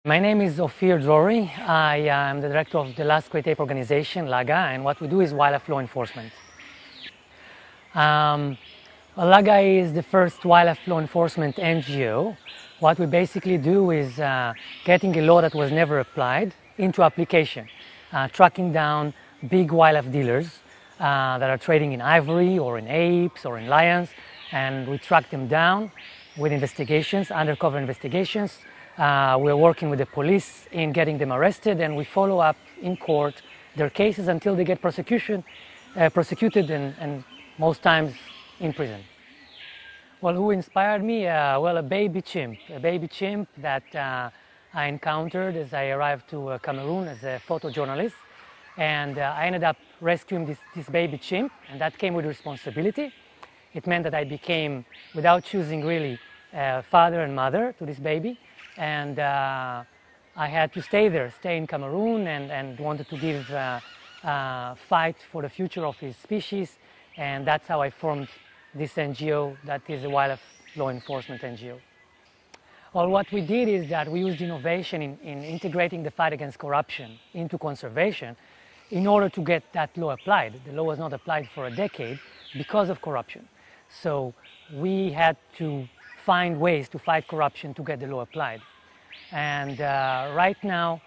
My name is Ophir Drori. I am the director of the Last Great Ape organization, LAGA, and what we do is wildlife law enforcement. LAGA is the first wildlife law enforcement NGO. What we basically do is getting a law that was never applied into application, tracking down big wildlife dealers that are trading in ivory or in apes or in lions, and we track them down with investigations, undercover investigations. We're working with the police in getting them arrested, and we follow up in court their cases until they get prosecuted and most times in prison. Well, who inspired me? Well, a baby chimp that I encountered as I arrived to Cameroon as a photojournalist. And I ended up rescuing this baby chimp, and that came with responsibility. It meant that I became, without choosing really, father and mother to this baby. And I had to stay in Cameroon, and wanted to give fight for the future of his species. And that's how I formed this NGO that is a wildlife law enforcement NGO. Well, what we did is that we used innovation in integrating the fight against corruption into conservation in order to get that law applied. The law was not applied for a decade because of corruption. So we had to find ways to fight corruption to get the law applied. And right now,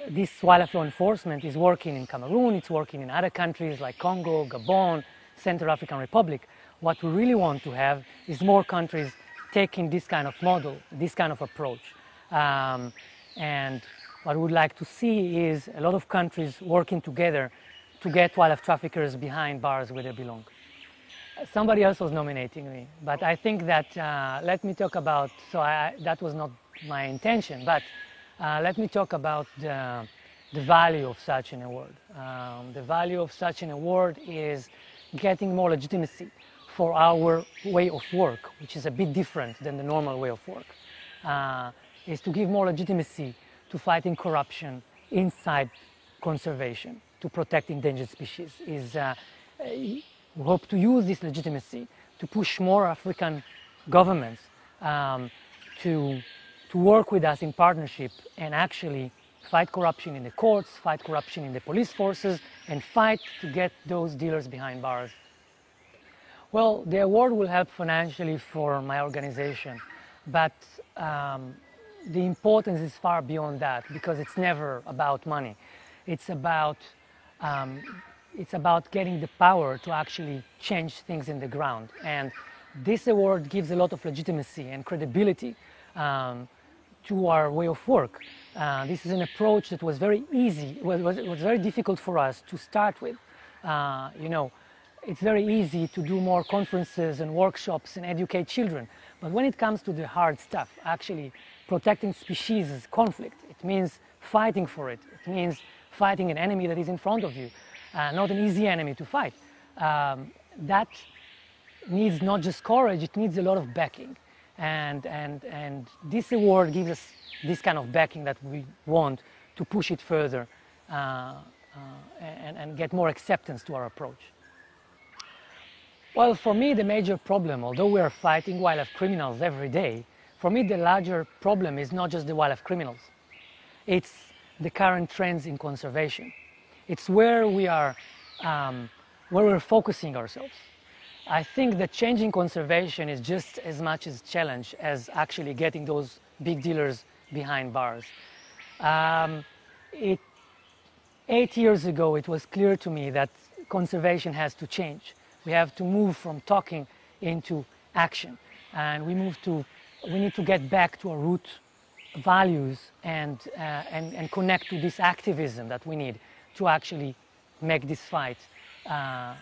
this wildlife law enforcement is working in Cameroon, it's working in other countries like Congo, Gabon, Central African Republic. What we really want to have is more countries taking this kind of model, this kind of approach. And what we would like to see is a lot of countries working together to get wildlife traffickers behind bars where they belong. Somebody else was nominating me, but I think that, let me talk about, that was not my intention, but let me talk about the value of such an award. The value of such an award is getting more legitimacy for our way of work, which is a bit different than the normal way of work, is to give more legitimacy to fighting corruption inside conservation, to protect endangered species. We hope to use this legitimacy to push more African governments to work with us in partnership and actually fight corruption in the courts, fight corruption in the police forces, and fight to get those dealers behind bars. Well, the award will help financially for my organization, but the importance is far beyond that, because it's never about money. It's about getting the power to actually change things in the ground. And this award gives a lot of legitimacy and credibility to our way of work. This is an approach that was very easy, it was very difficult for us to start with. It's very easy to do more conferences and workshops and educate children. But when it comes to the hard stuff, actually protecting species is conflict. It means fighting for it. It means fighting an enemy that is in front of you, not an easy enemy to fight. That needs not just courage, it needs a lot of backing. And this award gives us this kind of backing that we want to push it further and get more acceptance to our approach. Well, for me, the major problem, although we are fighting wildlife criminals every day, for me the larger problem is not just the wildlife criminals. It's the current trends in conservation. It's where we're focusing ourselves. I think that changing conservation is just as much a challenge as actually getting those big dealers behind bars. 8 years ago, it was clear to me that conservation has to change. We have to move from talking into action, and we need to get back to our root values and connect to this activism that we need to actually make this fight. And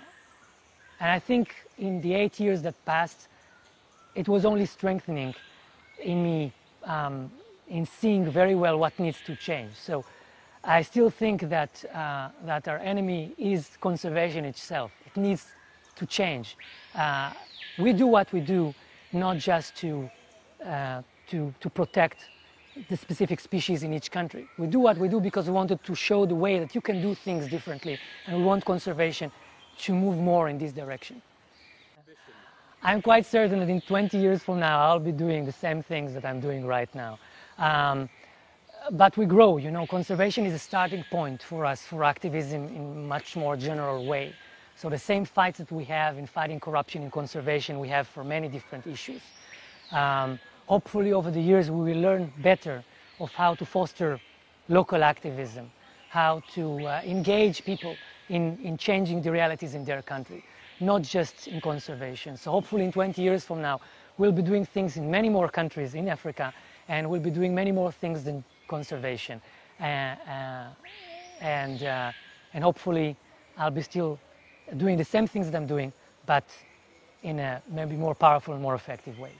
I think in the 8 years that passed, it was only strengthening in me in seeing very well what needs to change. So I still think that our enemy is conservation itself. It needs to change. We do what we do not just to protect the specific species in each country. We do what we do because we wanted to show the way that you can do things differently, and we want conservation to move more in this direction. I'm quite certain that in 20 years from now I'll be doing the same things that I'm doing right now. but we grow, you know, conservation is a starting point for us for activism in a much more general way. So the same fights that we have in fighting corruption in conservation, we have for many different issues. Hopefully over the years we will learn better of how to foster local activism, how to engage people in changing the realities in their country, not just in conservation. So hopefully in 20 years from now, we'll be doing things in many more countries in Africa, and we'll be doing many more things than conservation. And hopefully I'll be still doing the same things that I'm doing, but in a maybe more powerful and more effective way.